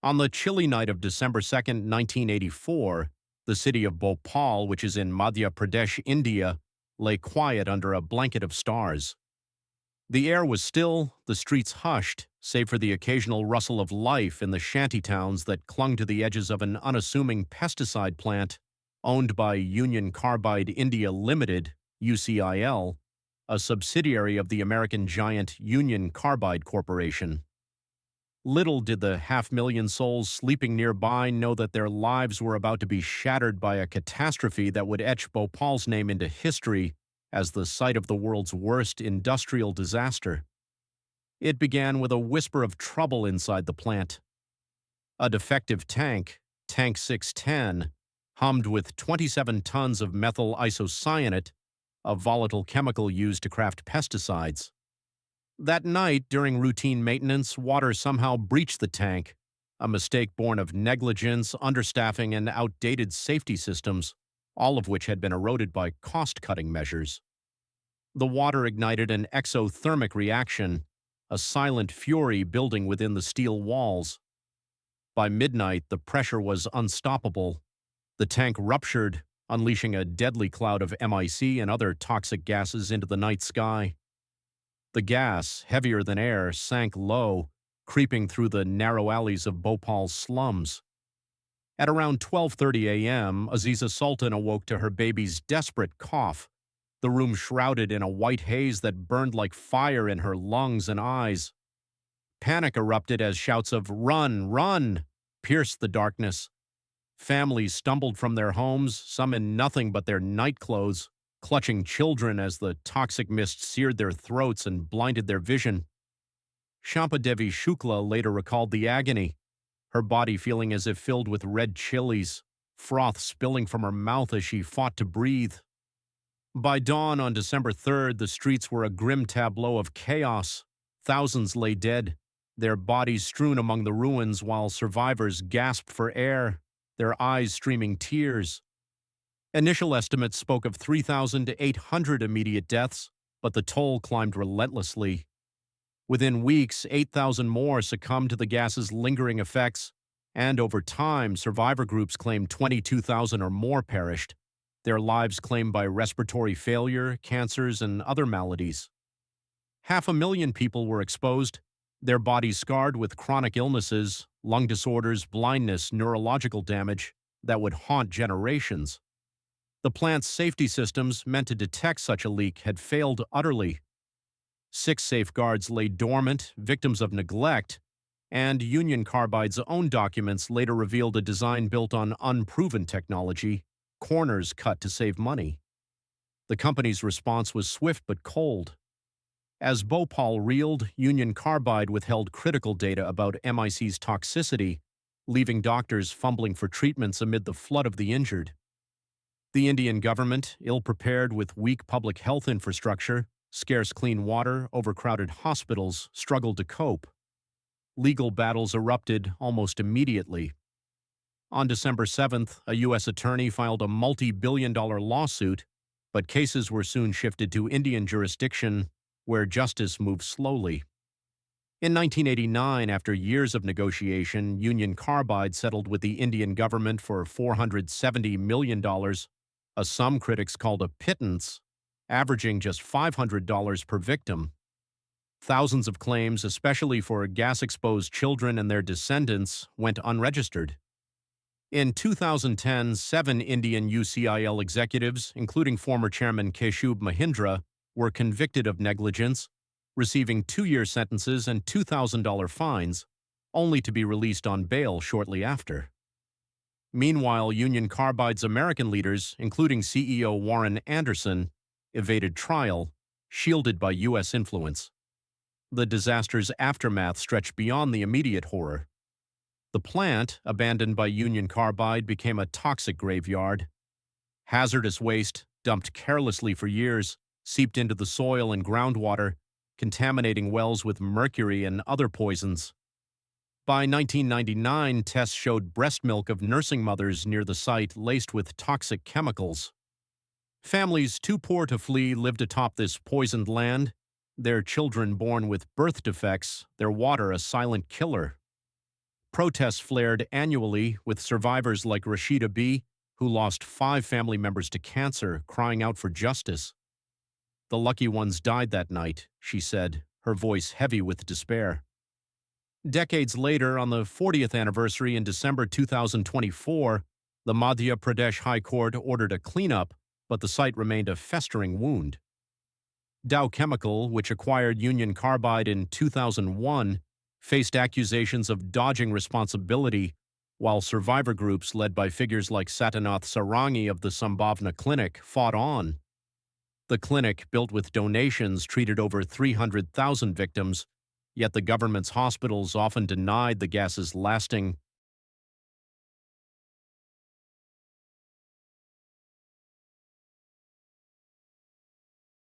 On the chilly night of December 2nd, 1984, the city of Bhopal, which is in Madhya Pradesh, India, lay quiet under a blanket of stars. The air was still, the streets hushed, save for the occasional rustle of life in the shanty towns that clung to the edges of an unassuming pesticide plant owned by Union Carbide India Limited, UCIL, a subsidiary of the American giant Union Carbide Corporation. Little did the 500,000 souls sleeping nearby know that their lives were about to be shattered by a catastrophe that would etch Bhopal's name into history as the site of the world's worst industrial disaster. It began with a whisper of trouble inside the plant. A defective tank, Tank 610, hummed with 27 tons of methyl isocyanate, a volatile chemical used to craft pesticides. That night, during routine maintenance, water somehow breached the tank, a mistake born of negligence, understaffing, and outdated safety systems, all of which had been eroded by cost-cutting measures. The water ignited an exothermic reaction, a silent fury building within the steel walls. By midnight, the pressure was unstoppable. The tank ruptured, unleashing a deadly cloud of MIC and other toxic gases into the night sky. The gas, heavier than air, sank low, creeping through the narrow alleys of Bhopal's slums. At around 12:30 a.m., Aziza Sultan awoke to her baby's desperate cough, the room shrouded in a white haze that burned like fire in her lungs and eyes. Panic erupted as shouts of "Run! Run!" pierced the darkness. Families stumbled from their homes, some in nothing but their nightclothes, clutching children as the toxic mist seared their throats and blinded their vision. Shampadevi Shukla later recalled the agony, her body feeling as if filled with red chilies, froth spilling from her mouth as she fought to breathe. By dawn on December 3rd, the streets were a grim tableau of chaos. Thousands lay dead, their bodies strewn among the ruins while survivors gasped for air, their eyes streaming tears. Initial estimates spoke of 3,000 to 800 immediate deaths, but the toll climbed relentlessly. Within weeks, 8,000 more succumbed to the gas's lingering effects, and over time, survivor groups claimed 22,000 or more perished, their lives claimed by respiratory failure, cancers, and other maladies. 500,000 people were exposed, their bodies scarred with chronic illnesses, lung disorders, blindness, neurological damage that would haunt generations. The plant's safety systems meant to detect such a leak had failed utterly. 6 safeguards lay dormant, victims of neglect, and Union Carbide's own documents later revealed a design built on unproven technology, corners cut to save money. The company's response was swift but cold. As Bhopal reeled, Union Carbide withheld critical data about MIC's toxicity, leaving doctors fumbling for treatments amid the flood of the injured. The Indian government, ill-prepared with weak public health infrastructure, scarce clean water, overcrowded hospitals, struggled to cope. Legal battles erupted almost immediately. On December 7th, a U.S. attorney filed a multi-billion-dollar lawsuit, but cases were soon shifted to Indian jurisdiction, where justice moved slowly. In 1989, after years of negotiation, Union Carbide settled with the Indian government for $470 million, a sum critics called a pittance, averaging just $500 per victim. Thousands of claims, especially for gas-exposed children and their descendants, went unregistered. In 2010, 7 Indian UCIL executives, including former chairman Keshub Mahindra, were convicted of negligence, receiving 2-year sentences and $2,000 fines, only to be released on bail shortly after. Meanwhile, Union Carbide's American leaders, including CEO Warren Anderson, evaded trial, shielded by U.S. influence. The disaster's aftermath stretched beyond the immediate horror. The plant, abandoned by Union Carbide, became a toxic graveyard. Hazardous waste, dumped carelessly for years, seeped into the soil and groundwater, contaminating wells with mercury and other poisons. By 1999, tests showed breast milk of nursing mothers near the site laced with toxic chemicals. Families too poor to flee lived atop this poisoned land, their children born with birth defects, their water a silent killer. Protests flared annually, with survivors like Rashida B., who lost 5 family members to cancer, crying out for justice. "The lucky ones died that night," she said, her voice heavy with despair. Decades later, on the 40th anniversary in December 2024, the Madhya Pradesh High Court ordered a cleanup, but the site remained a festering wound. Dow Chemical, which acquired Union Carbide in 2001, faced accusations of dodging responsibility, while survivor groups led by figures like Satinath Sarangi of the Sambhavna Clinic fought on. The clinic, built with donations, treated over 300,000 victims, yet the government's hospitals often denied the gas's lasting,